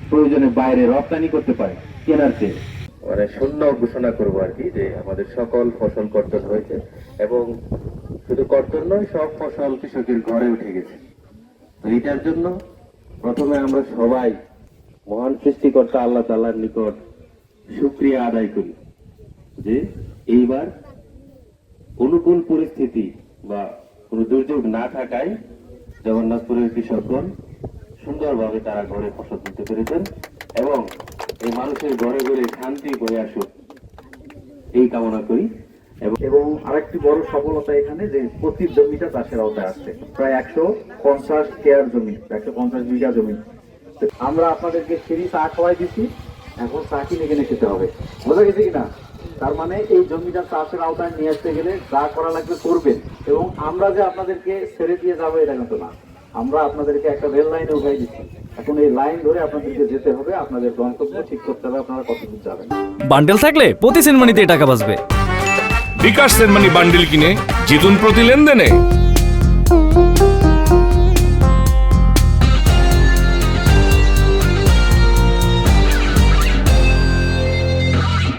প্রয়োজনে বাইরে রপ্তানি করতে পারে কেনার চেয়ে। মানে শূন্য ঘোষণা করবো আর কি, যে আমাদের সকল ফসল কর্তন হয়েছে এবং শুধু কর্তন নয়, সব ফসল কৃষকের ঘরে উঠে গেছে। তো এটার জন্য প্রথমে আমরা সবাই মহান সৃষ্টিকর্তা আল্লাহ তাআলার নিকট শুকরিয়া আদায় করি যে এইবার অনুকূল পরিস্থিতি বা কোনো দুর্যোগ না থাকায় জগন্নাথপুরের কৃষকগণ সুন্দরভাবে তারা ঘরে ফসল তুলতে পেরেছেন এবং এই মানুষের ঘরে ঘরে শান্তি বয়ে আসুক এই কামনা করি। এবং আরেকটি বড় সফলতা এখানে যে প্রতি জমিটা চাষের আওতায় আসছে, প্রায় 150 কেয়ার জমি, 150 বিঘা জমি। আমরা আপনাদেরকে ফ্রি চা খাওয়াই দিচ্ছি, এখন চা কিনে কিনে খেতে হবে, বোঝা গেছে কিনা? তার মানে এই জমিটা চাষের আওতায় নিয়ে আসতে গেলে যা করা লাগবে করবেন, এবং আমরা যে আপনাদেরকে ছেড়ে দিয়ে যাবো এটা কিন্তু না, আমরা আপনাদেরকে একটা রেল লাইনে উঠাই দিচ্ছি। এখন এই লাইন ধরে আপনাদেরকে যেতে হবে, আপনাদের গন্তব্য ঠিক করতে হবে আপনারা কতদূর যাবেন। বান্ডেল থাকলে প্রতি সেনমানিতে টাকা বাঁচবে। বিকাশ সেনমানি বান্ডেল কিনে জিতুন প্রতি লেনদেনে।